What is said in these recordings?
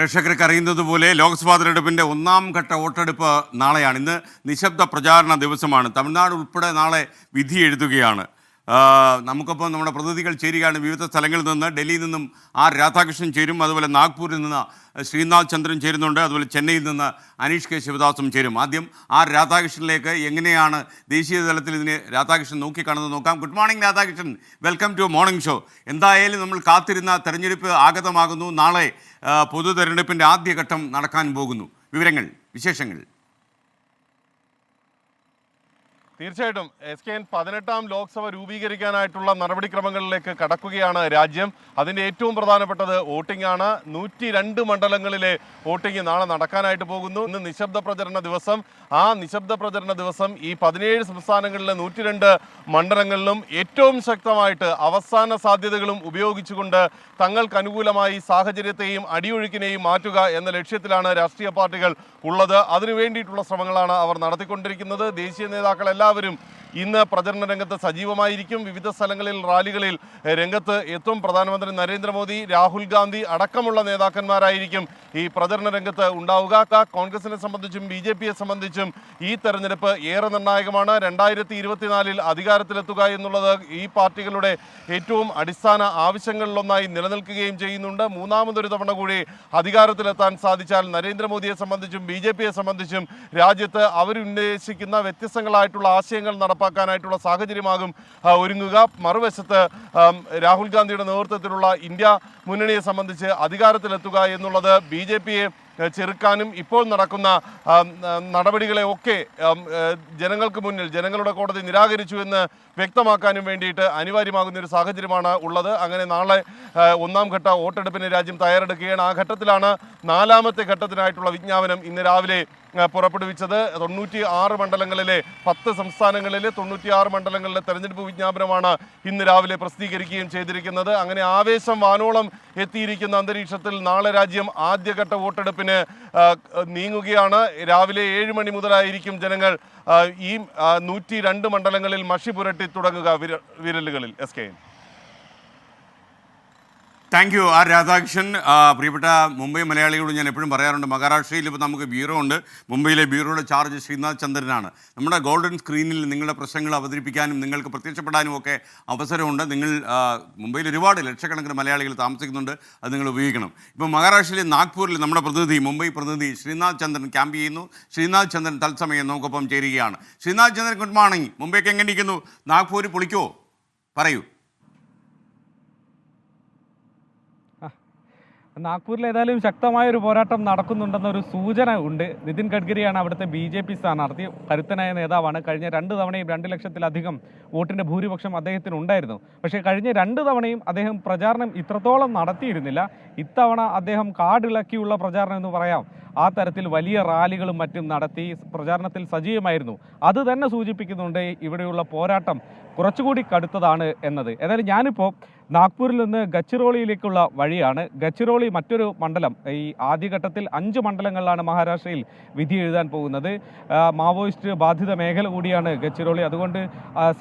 പ്രേക്ഷകർക്ക് അറിയുന്നതുപോലെ ലോക്സഭാ തെരഞ്ഞെടുപ്പിൻ്റെ ഒന്നാം ഘട്ട വോട്ടെടുപ്പ് നാളെയാണ്. ഇന്ന് നിശബ്ദ പ്രചാരണ ദിവസമാണ്. തമിഴ്നാട് ഉൾപ്പെടെ നാളെ വിധി എഴുതുകയാണ്. നമുക്കൊപ്പം നമ്മുടെ പ്രതിനിധികൾ ചേരുകയാണ്. വിവിധ സ്ഥലങ്ങളിൽ നിന്ന് ഡൽഹിയിൽ നിന്നും ആർ രാധാകൃഷ്ണൻ ചേരും, അതുപോലെ നാഗ്പൂരിൽ നിന്ന് ശ്രീനാഥ് ചന്ദ്രൻ ചേരുന്നുണ്ട്, അതുപോലെ ചെന്നൈയിൽ നിന്ന് അനീഷ് കെ ശിവദാസും ചേരും. ആദ്യം ആർ രാധാകൃഷ്ണനിലേക്ക് എങ്ങനെയാണ് ദേശീയ തലത്തിൽ ഇതിനെ രാധാകൃഷ്ണൻ നോക്കിക്കാണുന്നത് നോക്കാം. Good morning Radhakrishnan, welcome to morning show. എന്തായാലും നമ്മൾ കാത്തിരുന്ന തെരഞ്ഞെടുപ്പ് ആഗതമാകുന്നു. നാളെ പൊതു തെരഞ്ഞെടുപ്പിൻ്റെ ആദ്യഘട്ടം നടക്കാൻ പോകുന്നു. വിവരങ്ങൾ, വിശേഷങ്ങൾ. തീർച്ചയായിട്ടും SKN 18ാം ലോക്സഭ രൂപീകരിക്കാനായിട്ടുള്ള നടപടിക്രമങ്ങളിലേക്ക് കടക്കുകയാണ് രാജ്യം. അതിൻ്റെ ഏറ്റവും പ്രധാനപ്പെട്ടത് വോട്ടിംഗ് ആണ്. 102 മണ്ഡലങ്ങളിലെ വോട്ടിംഗ് നാളെ നടക്കാനായിട്ട് പോകുന്നു. ഇന്ന് നിശബ്ദ പ്രചരണ ദിവസം. ആ നിശബ്ദ പ്രചരണ ദിവസം ഈ 17 സംസ്ഥാനങ്ങളിലെ 102 മണ്ഡലങ്ങളിലും ഏറ്റവും ശക്തമായിട്ട് അവസാന സാധ്യതകളും ഉപയോഗിച്ചുകൊണ്ട് തങ്ങൾക്ക് അനുകൂലമായി സാഹചര്യത്തെയും അടിയൊഴുക്കിനെയും മാറ്റുക എന്ന ലക്ഷ്യത്തിലാണ് രാഷ്ട്രീയ പാർട്ടികൾ ഉള്ളത്. അതിനു വേണ്ടിയിട്ടുള്ള ശ്രമങ്ങളാണ് അവർ നടത്തിക്കൊണ്ടിരിക്കുന്നത്. ദേശീയ നേതാക്കൾ എല്ലാവരും ഇന്ന് പ്രചരണ രംഗത്ത് സജീവമായിരിക്കും. വിവിധ സ്ഥലങ്ങളിൽ റാലികളിൽ രംഗത്ത് എത്തും. പ്രധാനമന്ത്രി നരേന്ദ്രമോദി, രാഹുൽ ഗാന്ധി അടക്കമുള്ള നേതാക്കന്മാരായിരിക്കും ഈ പ്രചരണ രംഗത്ത് ഉണ്ടാവുക. കോൺഗ്രസിനെ സംബന്ധിച്ചും BJPയെ സംബന്ധിച്ചും ഈ തെരഞ്ഞെടുപ്പ് ഏറെ നിർണായകമാണ്. 2024 അധികാരത്തിലെത്തുക എന്നുള്ളത് ഈ പാർട്ടികളുടെ ഏറ്റവും അടിസ്ഥാന ആവശ്യങ്ങളിലൊന്നായി നിലനിൽക്കുകയും ചെയ്യുന്നുണ്ട്. മൂന്നാമതൊരു തവണ കൂടി അധികാരത്തിലെത്താൻ സാധിച്ചാൽ നരേന്ദ്രമോദിയെ സംബന്ധിച്ചും BJPയെ സംബന്ധിച്ചും രാജ്യത്ത് അവരുന്നയിക്കുന്ന വ്യത്യസ്തങ്ങളായിട്ടുള്ള ആശയങ്ങൾ നടപ്പാക്കാനായിട്ടുള്ള സാഹചര്യമാകും ഒരുങ്ങുക. മറുവശത്ത് രാഹുൽ ഗാന്ധിയുടെ നേതൃത്വത്തിലുള്ള ഇന്ത്യ മുന്നണിയെ സംബന്ധിച്ച് അധികാരത്തിലെത്തുക എന്നുള്ളത് BJPയെ ചെറുക്കാനും ഇപ്പോൾ നടക്കുന്ന നടപടികളെ ഒക്കെ ജനങ്ങൾക്ക് മുന്നിൽ ജനങ്ങളുടെ കോടതി നിരാകരിച്ചു എന്ന് വ്യക്തമാക്കാനും വേണ്ടിയിട്ട് അനിവാര്യമാകുന്ന ഒരു സാഹചര്യമാണ് ഉള്ളത്. അങ്ങനെ നാളെ ഒന്നാം ഘട്ട വോട്ടെടുപ്പിന് രാജ്യം തയ്യാറെടുക്കുകയാണ്. ആ ഘട്ടത്തിലാണ് 4ാമത്തെ ഘട്ടത്തിനായിട്ടുള്ള വിജ്ഞാപനം ഇന്ന് രാവിലെ പുറപ്പെടുവിച്ചത്. 96 മണ്ഡലങ്ങളിലെ 10 സംസ്ഥാനങ്ങളിലെ 96 മണ്ഡലങ്ങളിലെ തെരഞ്ഞെടുപ്പ് വിജ്ഞാപനമാണ് ഇന്ന് രാവിലെ പ്രസിദ്ധീകരിക്കുകയും ചെയ്തിരിക്കുന്നത്. അങ്ങനെ ആവേശം വാനോളം എത്തിയിരിക്കുന്ന അന്തരീക്ഷത്തിൽ നാളെ രാജ്യം ആദ്യഘട്ട വോട്ടെടുപ്പിന് നീങ്ങുകയാണ്. രാവിലെ 7 മണി മുതലായിരിക്കും ജനങ്ങൾ ഈ 102 മണ്ഡലങ്ങളിൽ മഷി പുരട്ടി തുടങ്ങുക വിരലുകളിൽ. SKN. Thank you are Radhakrishnan. പ്രിയപ്പെട്ട മുംബൈ മലയാളികളോട് ഞാൻ എപ്പോഴും പറയാറുണ്ട്, മഹാരാഷ്ട്രയിൽ ഇപ്പോൾ നമുക്ക് ബ്യൂറോ ഉണ്ട്. മുംബൈയിലെ ബ്യൂറോയുടെ ചാർജ് ശ്രീനാഥ് ചന്ദ്രനാണ്. നമ്മുടെ ഗോൾഡൻ സ്ക്രീനിൽ നിങ്ങളുടെ പ്രശ്നങ്ങൾ അവതരിപ്പിക്കാനും നിങ്ങൾക്ക് പ്രത്യക്ഷപ്പെടാനും ഒക്കെ അവസരമുണ്ട്. നിങ്ങൾ മുംബൈയിൽ ഒരുപാട് ലക്ഷക്കണക്കിന് മലയാളികൾ താമസിക്കുന്നുണ്ട്, അത് നിങ്ങൾ ഉപയോഗിക്കണം. ഇപ്പോൾ മഹാരാഷ്ട്രയിലെ നാഗ്പൂരിൽ നമ്മുടെ പ്രതിനിധി, മുംബൈ പ്രതിനിധി ശ്രീനാഥ് ചന്ദ്രൻ ക്യാമ്പ് ചെയ്യുന്നു. ശ്രീനാഥ് ചന്ദ്രൻ തത്സമയം നമുക്കൊപ്പം ചേരുകയാണ്. ശ്രീനാഥ് ചന്ദ്രൻ, ഗുഡ് മോർണിംഗ്. മുംബൈക്ക് എങ്ങനെ ഇരിക്കുന്നു? നാഗ്പൂർ പൊളിക്കോ? പറയൂ. നാഗ്പൂരിൽ ഏതായാലും ശക്തമായൊരു പോരാട്ടം നടക്കുന്നുണ്ടെന്നൊരു സൂചന ഉണ്ട്. നിതിൻ ഗഡ്കരിയാണ് അവിടുത്തെ BJP സ്ഥാനാർത്ഥി. കരുത്തനായ നേതാവാണ്. കഴിഞ്ഞ 2 തവണയും 2 ലക്ഷത്തിലധികം വോട്ടിൻ്റെ ഭൂരിപക്ഷം അദ്ദേഹത്തിന് ഉണ്ടായിരുന്നു. പക്ഷേ കഴിഞ്ഞ 2 തവണയും അദ്ദേഹം പ്രചാരണം ഇത്രത്തോളം നടത്തിയിരുന്നില്ല. ഇത്തവണ അദ്ദേഹം കാടിളക്കിയുള്ള പ്രചാരണം എന്ന് പറയാം. ആ തരത്തിൽ വലിയ റാലികളും മറ്റും നടത്തി പ്രചാരണത്തിൽ സജീവമായിരുന്നു. അത് തന്നെ സൂചിപ്പിക്കുന്നുണ്ട് ഇവിടെയുള്ള പോരാട്ടം കുറച്ചുകൂടി കടുത്തതാണ് എന്നത്. ഏതായാലും ഞാനിപ്പോൾ നാഗ്പൂരിൽ നിന്ന് ഗഡ്ചിറോളിയിലേക്കുള്ള വഴിയാണ്. ഗഡ്ചിറോളി മറ്റൊരു മണ്ഡലം. ഈ ആദ്യഘട്ടത്തിൽ 5 മണ്ഡലങ്ങളിലാണ് മഹാരാഷ്ട്രയിൽ വിധി എഴുതാൻ പോകുന്നത്. മാവോയിസ്റ്റ് ബാധിത മേഖല കൂടിയാണ് ഗഡ്ചിറോളി. അതുകൊണ്ട്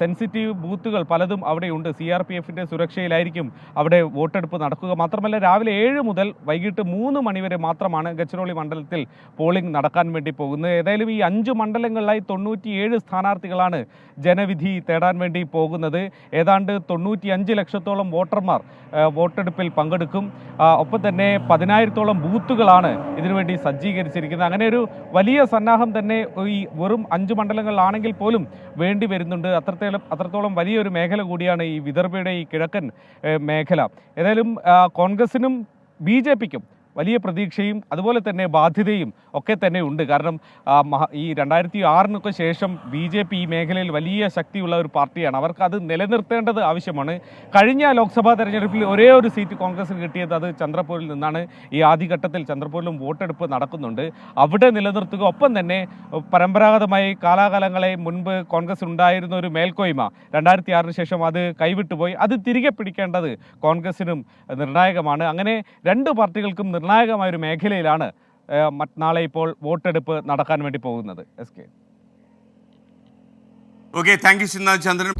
സെൻസിറ്റീവ് ബൂത്തുകൾ പലതും അവിടെയുണ്ട്. CRPFൻ്റെ സുരക്ഷയിലായിരിക്കും അവിടെ വോട്ടെടുപ്പ് നടക്കുക. മാത്രമല്ല രാവിലെ 7 മുതൽ വൈകിട്ട് 3 മണി വരെ മാത്രമാണ് ഗഡ്ചിറോളി മണ്ഡലത്തിൽ പോളിംഗ് നടക്കാൻ വേണ്ടി പോകുന്നത്. ഏതായാലും ഈ 5 മണ്ഡലങ്ങളിലായി 97 സ്ഥാനാർത്ഥികളാണ് ജനവിധി തേടാൻ വേണ്ടി പോകുന്നത്. ഏതാണ്ട് 95 ലക്ഷത്തോളം വോട്ടർമാർ വോട്ടെടുപ്പിൽ പങ്കെടുക്കും. ഒപ്പം തന്നെ 10,000-ഓളം ബൂത്തുകളാണ് ഇതിനുവേണ്ടി സജ്ജീകരിച്ചിരിക്കുന്നത്. അങ്ങനെ ഒരു വലിയ സന്നാഹം തന്നെ ഈ വെറും 5 മണ്ഡലങ്ങളിലാണെങ്കിൽ പോലും വേണ്ടി വരുന്നുണ്ട്. അത്രത്തോളം വലിയൊരു മേഖല കൂടിയാണ് ഈ വിദർഭയുടെ ഈ കിഴക്കൻ മേഖല. ഏതായാലും കോൺഗ്രസിനും BJPക്കും വലിയ പ്രതീക്ഷയും അതുപോലെ തന്നെ ബാധ്യതയും ഒക്കെ തന്നെ ഉണ്ട്. കാരണം ഈ 2006 ശേഷം BJP ഈ മേഖലയിൽ വലിയ ശക്തിയുള്ള ഒരു പാർട്ടിയാണ്. അവർക്ക് അത് നിലനിർത്തേണ്ടത് ആവശ്യമാണ്. കഴിഞ്ഞ ലോക്സഭാ തെരഞ്ഞെടുപ്പിൽ ഒരേ ഒരു സീറ്റ് കോൺഗ്രസിന് കിട്ടിയത് അത് ചന്ദ്രപൂരിൽ നിന്നാണ്. ഈ ആദ്യഘട്ടത്തിൽ ചന്ദ്രപൂരിലും വോട്ടെടുപ്പ് നടക്കുന്നുണ്ട്. അവിടെ നിലനിർത്തുക. ഒപ്പം തന്നെ പരമ്പരാഗതമായി കാലാകാലങ്ങളെ മുൻപ് കോൺഗ്രസ് ഉണ്ടായിരുന്ന ഒരു മേൽക്കോയ്മ 2006 ശേഷം അത് കൈവിട്ടുപോയി. അത് തിരികെ പിടിക്കേണ്ടത് കോൺഗ്രസിനും നിർണായകമാണ്. അങ്ങനെ 2 പാർട്ടികൾക്കും നിർണായകമായൊരു മേഖലയിലാണ് നാളെ ഇപ്പോൾ വോട്ടെടുപ്പ് നടക്കാൻ വേണ്ടി പോകുന്നത്. SK. Okay, thank you Sreenath Chandran.